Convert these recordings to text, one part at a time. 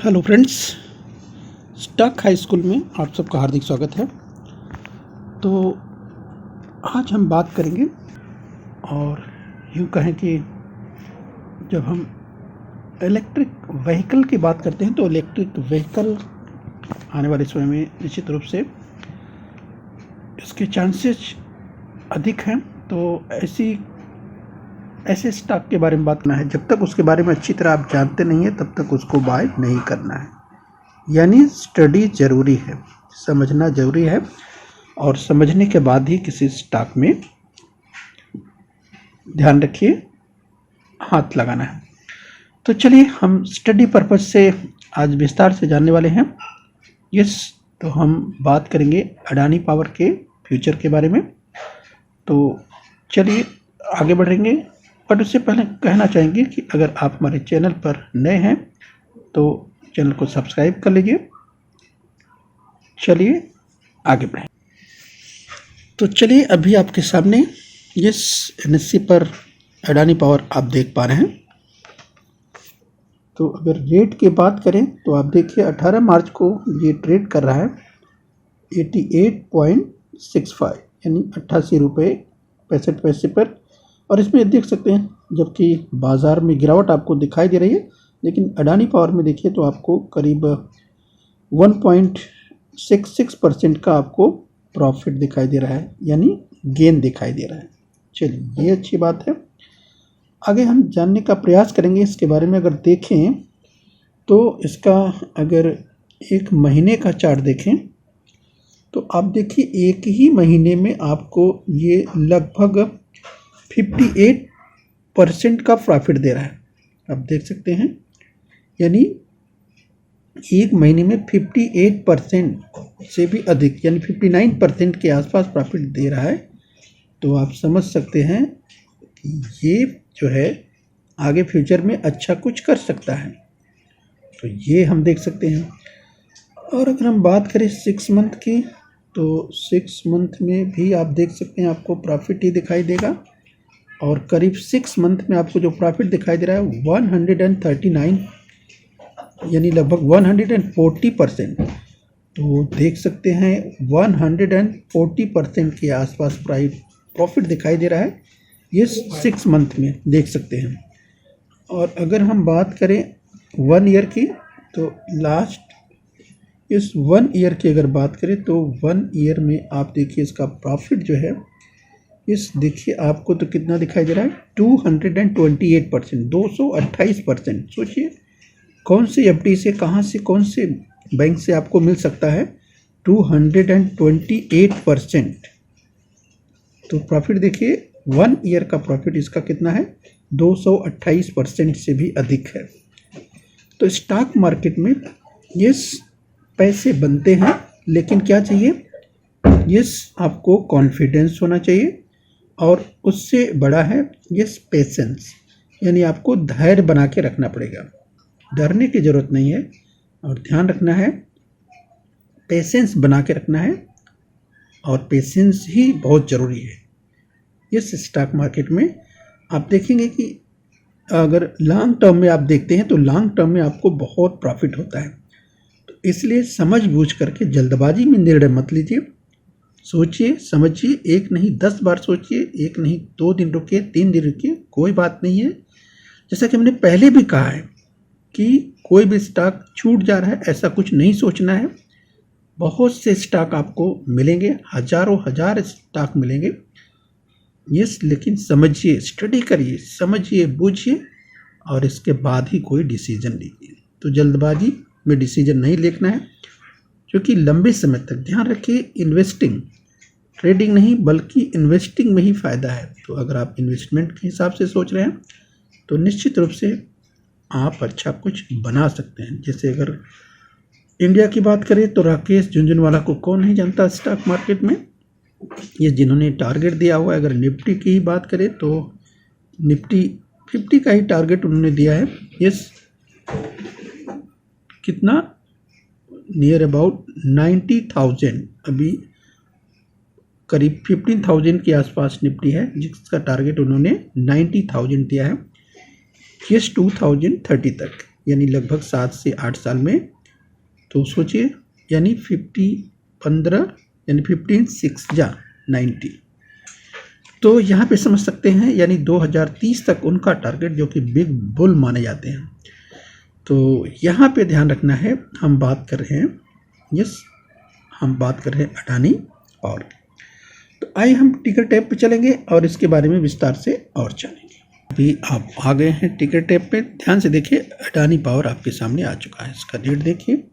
Hello friends, स्टक high school में आप सबका हार्दिक स्वागत है। तो आज हम बात करेंगे और यूँ कहें कि जब हम इलेक्ट्रिक व्हीकल की बात करते हैं तो इलेक्ट्रिक व्हीकल आने वाले समय में निश्चित रूप से इसके चांसेस अधिक हैं। तो ऐसे स्टॉक के बारे में बात करना है। जब तक उसके बारे में अच्छी तरह आप जानते नहीं हैं तब तक उसको बाय नहीं करना है। यानी स्टडी ज़रूरी है, समझना ज़रूरी है और समझने के बाद ही किसी स्टॉक में ध्यान रखिए हाथ लगाना है। तो चलिए हम स्टडी पर्पज से आज विस्तार से जानने वाले हैं। तो हम बात करेंगे अडानी पावर के फ्यूचर के बारे में। तो चलिए आगे बढ़ेंगे, बट उससे पहले कहना चाहेंगे कि अगर आप हमारे चैनल पर नए हैं तो चैनल को सब्सक्राइब कर लीजिए। चलिए आगे बढ़ें। तो चलिए अभी आपके सामने एनएससी पर अडानी पावर आप देख पा रहे हैं। तो अगर रेट की बात करें तो आप देखिए 18 मार्च को ये ट्रेड कर रहा है 88.65 यानी 88 रुपये 65 पैसे पर। और इसमें देख सकते हैं जबकि बाज़ार में गिरावट आपको दिखाई दे रही है, लेकिन अडानी पावर में देखिए तो आपको करीब 1.66% का आपको प्रॉफिट दिखाई दे रहा है, यानी गेन दिखाई दे रहा है। चलिए ये अच्छी बात है। आगे हम जानने का प्रयास करेंगे इसके बारे में। अगर देखें तो इसका अगर एक महीने का चार्ट देखें तो आप देखिए एक ही महीने में आपको ये लगभग 58% का प्रॉफिट दे रहा है। आप देख सकते हैं, यानी एक महीने में 58% से भी अधिक यानी 59% के आसपास प्रॉफिट दे रहा है। तो आप समझ सकते हैं कि ये जो है आगे फ्यूचर में अच्छा कुछ कर सकता है। तो ये हम देख सकते हैं। और अगर हम बात करें 6 मंथ की तो 6 मंथ में भी आप देख सकते हैं आपको प्रॉफिट ही दिखाई देगा। और करीब 6 मंथ में आपको जो प्रॉफिट दिखाई दे रहा है 139 यानी लगभग 140%। तो देख सकते हैं 140% के आसपास प्रॉफिट दिखाई दे रहा है ये 6 मंथ में, देख सकते हैं। और अगर हम बात करें 1 ईयर की तो लास्ट इस 1 ईयर की अगर बात करें तो 1 ईयर में आप देखिए इसका प्रॉफिट जो है देखिए आपको तो कितना दिखाई दे रहा है 228%, 228%। सोचिए कौन सी एफडी से, कहाँ से, कौन से बैंक से आपको मिल सकता है 228%। तो प्रॉफिट देखिए 1 ईयर का प्रॉफिट इसका कितना है 228% से भी अधिक है। तो स्टॉक मार्केट में पैसे बनते हैं, लेकिन क्या चाहिए आपको कॉन्फिडेंस होना चाहिए और उससे बड़ा है पेशेंस, यानी आपको धैर्य बना के रखना पड़ेगा। डरने की ज़रूरत नहीं है और ध्यान रखना है, पेशेंस बना के रखना है और पेशेंस ही बहुत ज़रूरी है। इस स्टॉक मार्केट में आप देखेंगे कि अगर लॉन्ग टर्म में आप देखते हैं तो लॉन्ग टर्म में आपको बहुत प्रॉफिट होता है। तो इसलिए समझ बूझ करके जल्दबाजी में निर्णय मत लीजिए। सोचिए समझिए, एक नहीं 10 बार सोचिए, एक नहीं 2 दिन रुकिए, 3 दिन रुकिए, कोई बात नहीं है। जैसा कि हमने पहले भी कहा है कि कोई भी स्टॉक छूट जा रहा है ऐसा कुछ नहीं सोचना है। बहुत से स्टॉक आपको मिलेंगे, हजारों हजार स्टॉक मिलेंगे। लेकिन समझिए, स्टडी करिए, समझिए, बूझिए और इसके बाद ही कोई डिसीजन लीजिए। तो जल्दबाजी में डिसीजन नहीं लेना है, क्योंकि लंबे समय तक ध्यान रखिए इन्वेस्टिंग, ट्रेडिंग नहीं बल्कि इन्वेस्टिंग में ही फ़ायदा है। तो अगर आप इन्वेस्टमेंट के हिसाब से सोच रहे हैं तो निश्चित रूप से आप अच्छा कुछ बना सकते हैं। जैसे अगर इंडिया की बात करें तो राकेश झुनझुनवाला को कौन नहीं जानता स्टॉक मार्केट में, ये जिन्होंने टारगेट दिया हुआ है। अगर निफ्टी की ही बात करें तो निफ्टी 50 का ही टारगेट उन्होंने दिया है। कितना नियर अबाउट 90,000, अभी करीब 15,000 के आसपास निफ्टी है जिसका टारगेट उन्होंने 90,000 दिया है 2030 तक। यानी लगभग 7 से 8 साल में। तो सोचिए, यानी 15 यानी 15 6 जा 90। तो यहाँ पे समझ सकते हैं, यानी 2030 तक उनका टारगेट जो कि बिग बुल माने जाते हैं। तो यहाँ पे ध्यान रखना है, हम बात कर रहे हैं हम बात कर रहे हैं अडानी और। तो आइए हम टिकर टैब पे चलेंगे और इसके बारे में विस्तार से और जानेंगे। अभी आप आ गए हैं टिकर टैब पे, ध्यान से देखिए, अडानी पावर आपके सामने आ चुका है। इसका रेट देखिए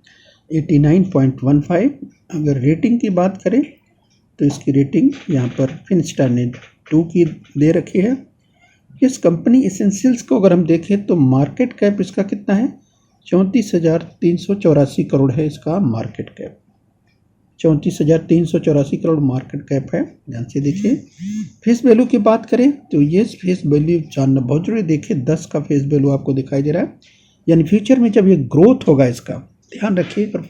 89.15। अगर रेटिंग की बात करें तो इसकी रेटिंग यहाँ पर फिनस्टार ने 2 की दे रखी है। इस कंपनी एसेंशियल्स को अगर हम देखें तो मार्केट कैप इसका कितना है, 34,384 करोड़ है इसका market cap. 34,384 crore market cap है। ध्यान से देखिए। फेस वैल्यू की बात करें तो ये फेस वैल्यू जानना बहुत जरूरी। देखिए 10 का फेस वैल्यू आपको दिखाई दे रहा है, यानी फ्यूचर में जब ये ग्रोथ होगा इसका, ध्यान रखिए। पर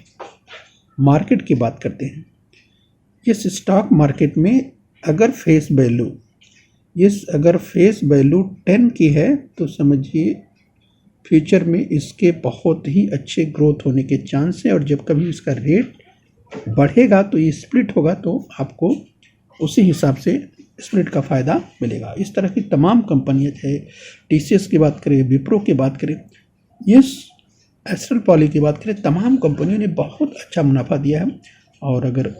मार्केट की बात करते हैं, इस स्टॉक मार्केट में अगर फेस वैल्यू 10 की है तो समझिए फ्यूचर में इसके बहुत ही अच्छे ग्रोथ होने के चांस है। और जब कभी इसका रेट बढ़ेगा तो ये स्प्लिट होगा, तो आपको उसी हिसाब से स्प्लिट का फ़ायदा मिलेगा। इस तरह की तमाम कंपनियां, चाहे TCS की बात करें, विप्रो की बात करें, एस्ट्रल पॉली की बात करें, तमाम कंपनियों ने बहुत अच्छा मुनाफा दिया है। और अगर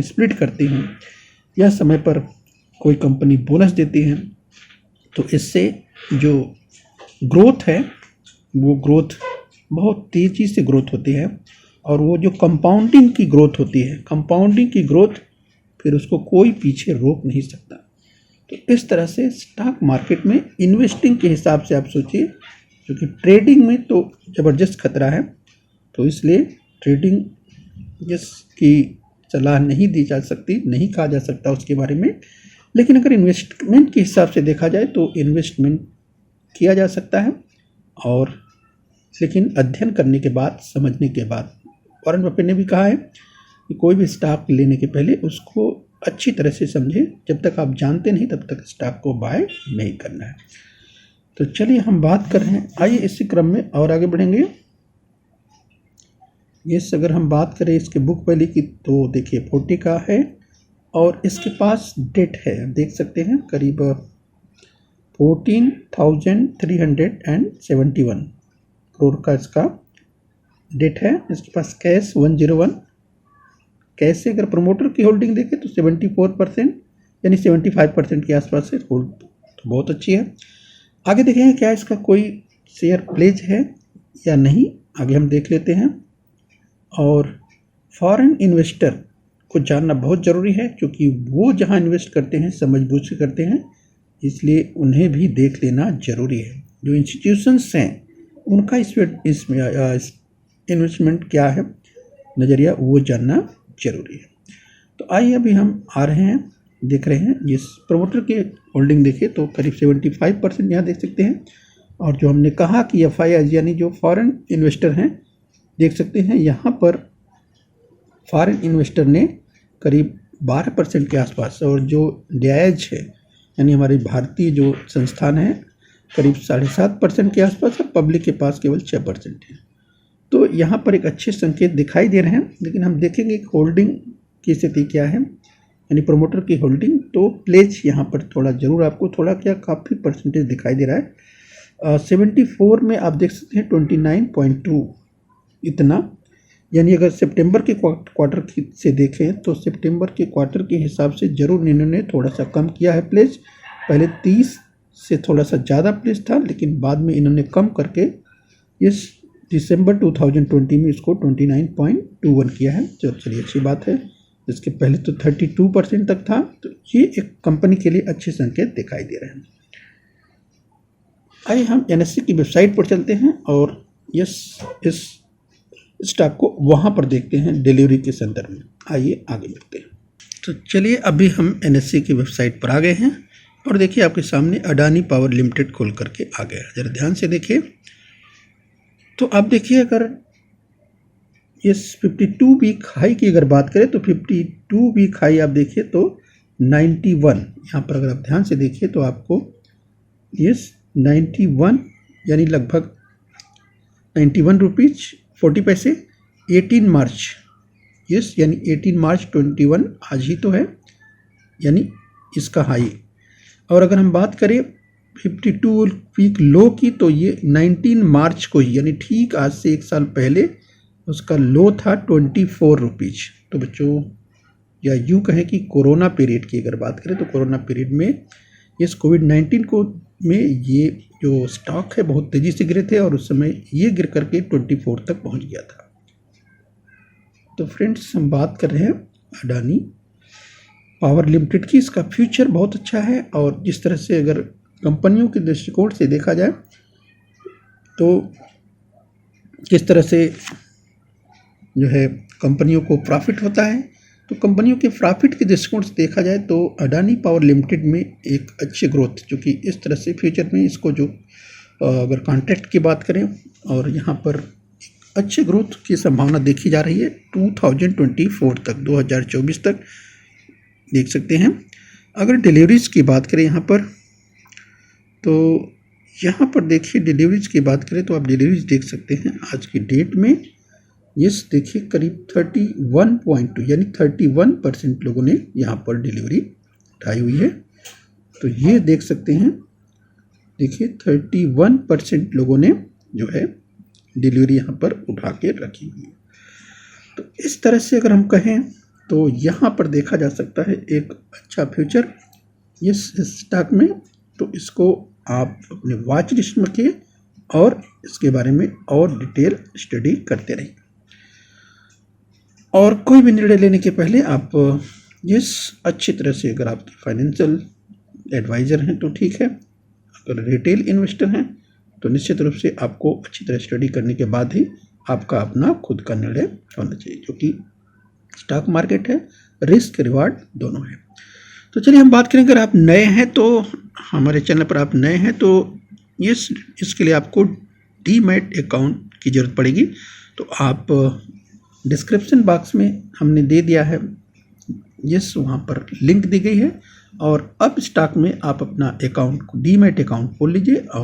स्प्लिट करती हैं या समय पर कोई कंपनी बोनस देती है तो इससे जो ग्रोथ है वो ग्रोथ बहुत तेज़ी से ग्रोथ होती है। और वो जो कंपाउंडिंग की ग्रोथ होती है, कंपाउंडिंग की ग्रोथ फिर उसको कोई पीछे रोक नहीं सकता। तो इस तरह से स्टॉक मार्केट में इन्वेस्टिंग के हिसाब से आप सोचिए, क्योंकि ट्रेडिंग में तो ज़बरदस्त खतरा है, तो इसलिए ट्रेडिंग जिसकी सलाह नहीं दी जा सकती, नहीं कहा जा सकता उसके बारे में। लेकिन अगर इन्वेस्टमेंट के हिसाब से देखा जाए तो इन्वेस्टमेंट किया जा सकता है, और लेकिन अध्ययन करने के बाद, समझने के बाद। वॉरेन बफेट ने भी कहा है कि कोई भी स्टॉक लेने के पहले उसको अच्छी तरह से समझें, जब तक आप जानते नहीं तब तक स्टॉक को बाय नहीं करना है। तो चलिए हम बात कर रहे हैं, आइए इसी क्रम में और आगे बढ़ेंगे। अगर हम बात करें इसके बुक वैल्यू की तो देखिए 40 का है, और इसके पास डेट है, देख सकते हैं, करीब 14,371 करोड़ का इसका डेट है। इसके पास कैश 101, कैश से अगर प्रमोटर की होल्डिंग देखें तो 74%, यानी 75% के आसपास से होल्ड, तो बहुत अच्छी है। आगे देखेंगे क्या इसका कोई शेयर प्लेज है या नहीं, आगे हम देख लेते हैं। और फॉरेन इन्वेस्टर को जानना बहुत ज़रूरी है, क्योंकि वो जहां इन्वेस्ट करते हैं समझबूझ के करते हैं, इसलिए उन्हें भी देख लेना ज़रूरी है। जो इंस्टीट्यूशंस हैं उनका इसमें इन्वेस्टमेंट क्या है, नज़रिया, वो जानना ज़रूरी है। तो आइए अभी हम आ रहे हैं, देख रहे हैं जिस प्रमोटर की होल्डिंग देखें तो करीब 75% यहाँ देख सकते हैं। और जो हमने कहा कि FIIs यानी जो फॉरेन इन्वेस्टर हैं, देख सकते हैं यहाँ पर फॉरेन इन्वेस्टर ने करीब 12% के आसपास, और जो DIAs है यानी हमारी भारतीय जो संस्थान है करीब 7.5% के आसपास, और पब्लिक के पास केवल 6% है। तो यहाँ पर एक अच्छे संकेत दिखाई दे रहे हैं। लेकिन हम देखेंगे होल्डिंग की स्थिति क्या है, यानी प्रमोटर की होल्डिंग। तो प्लेज यहाँ पर थोड़ा जरूर आपको काफ़ी परसेंटेज दिखाई दे रहा है। 74 में आप देख सकते हैं 29.2 इतना, यानी अगर सितंबर के क्वार्टर से देखें तो सितंबर के क्वार्टर के हिसाब से जरूर इन्होंने थोड़ा सा कम किया है प्लेज। पहले 30 से थोड़ा सा ज़्यादा प्लेज था, लेकिन बाद में इन्होंने कम करके इस दिसंबर 2020 में इसको 29.21 किया है, जो चलिए अच्छी बात है। इसके पहले तो 32% तक था, तो ये एक कंपनी के लिए अच्छे संकेत दिखाई दे रहे हैं। आइए हम NSE की वेबसाइट पर चलते हैं और इस स्टॉक को वहाँ पर देखते हैं डिलीवरी के संदर्भ में। आइए आगे बढ़ते हैं। तो चलिए अभी हम NSE की वेबसाइट पर आ गए हैं, और देखिए आपके सामने अडानी पावर लिमिटेड खोल करके आ गया। जरा ध्यान से देखिए, तो आप देखिए अगर इस 52 वीक हाई की अगर बात करें तो 52 वीक हाई आप देखिए तो 91, यहाँ पर अगर आप ध्यान से देखिए तो आपको इस 91 यानी लगभग ₹91.40, 18 मार्च, यस, यानी 18 मार्च 21 आज ही तो है, यानी इसका हाई। और अगर हम बात करें 52 वीक लो की, तो ये 19 मार्च को ही, यानी ठीक आज से एक साल पहले उसका लो था ₹24। तो बच्चों, या यूँ कहें कि कोरोना पीरियड की अगर बात करें तो कोरोना पीरियड में इस कोविड-19 को में ये जो स्टॉक है बहुत तेज़ी से गिरे थे और उस समय ये गिर करके 24 तक पहुंच गया था। तो फ्रेंड्स, हम बात कर रहे हैं अडानी पावर लिमिटेड की। इसका फ्यूचर बहुत अच्छा है और जिस तरह से अगर कंपनियों के दृष्टिकोण से देखा जाए तो किस तरह से जो है कंपनियों को प्रॉफिट होता है, तो कंपनियों के प्रॉफिट के दृष्टिकोण से देखा जाए तो अडानी पावर लिमिटेड में एक अच्छी ग्रोथ, जो कि इस तरह से फ्यूचर में इसको जो अगर कॉन्ट्रैक्ट की बात करें और यहाँ पर अच्छे ग्रोथ की संभावना देखी जा रही है 2024 तक, 2024 तक देख सकते हैं। अगर डिलीवरीज की बात करें यहाँ पर, तो यहाँ पर देखिए डिलीवरीज की बात करें तो आप डिलीवरीज देख सकते हैं आज की डेट में। यस, देखिए करीब 31.2 यानी 31% लोगों ने यहाँ पर डिलीवरी उठाई हुई है। तो ये देख सकते हैं, देखिए 31% लोगों ने जो है डिलीवरी यहाँ पर उठा के रखी हुई है। तो इस तरह से अगर हम कहें तो यहाँ पर देखा जा सकता है एक अच्छा फ्यूचर इस स्टॉक में। तो इसको आप अपने वॉच लिस्ट में रखिए और इसके बारे में और डिटेल स्टडी करते रहिए। और कोई भी निर्णय लेने के पहले आप इस अच्छी तरह से, अगर आप फाइनेंशियल एडवाइज़र हैं तो ठीक है, अगर रिटेल इन्वेस्टर हैं तो निश्चित रूप से आपको अच्छी तरह स्टडी करने के बाद ही आपका अपना खुद का निर्णय होना चाहिए, जो कि स्टॉक मार्केट है, रिस्क रिवार्ड दोनों है। तो चलिए हम बात करें, अगर आप नए हैं तो हमारे चैनल पर आप नए हैं तो इसके लिए आपको डीमैट अकाउंट की ज़रूरत पड़ेगी। तो आप डिस्क्रिप्शन बॉक्स में हमने दे दिया है, यस, वहाँ पर लिंक दी गई है और अब स्टॉक में आप अपना अकाउंट, डीमैट अकाउंट खोल लीजिए और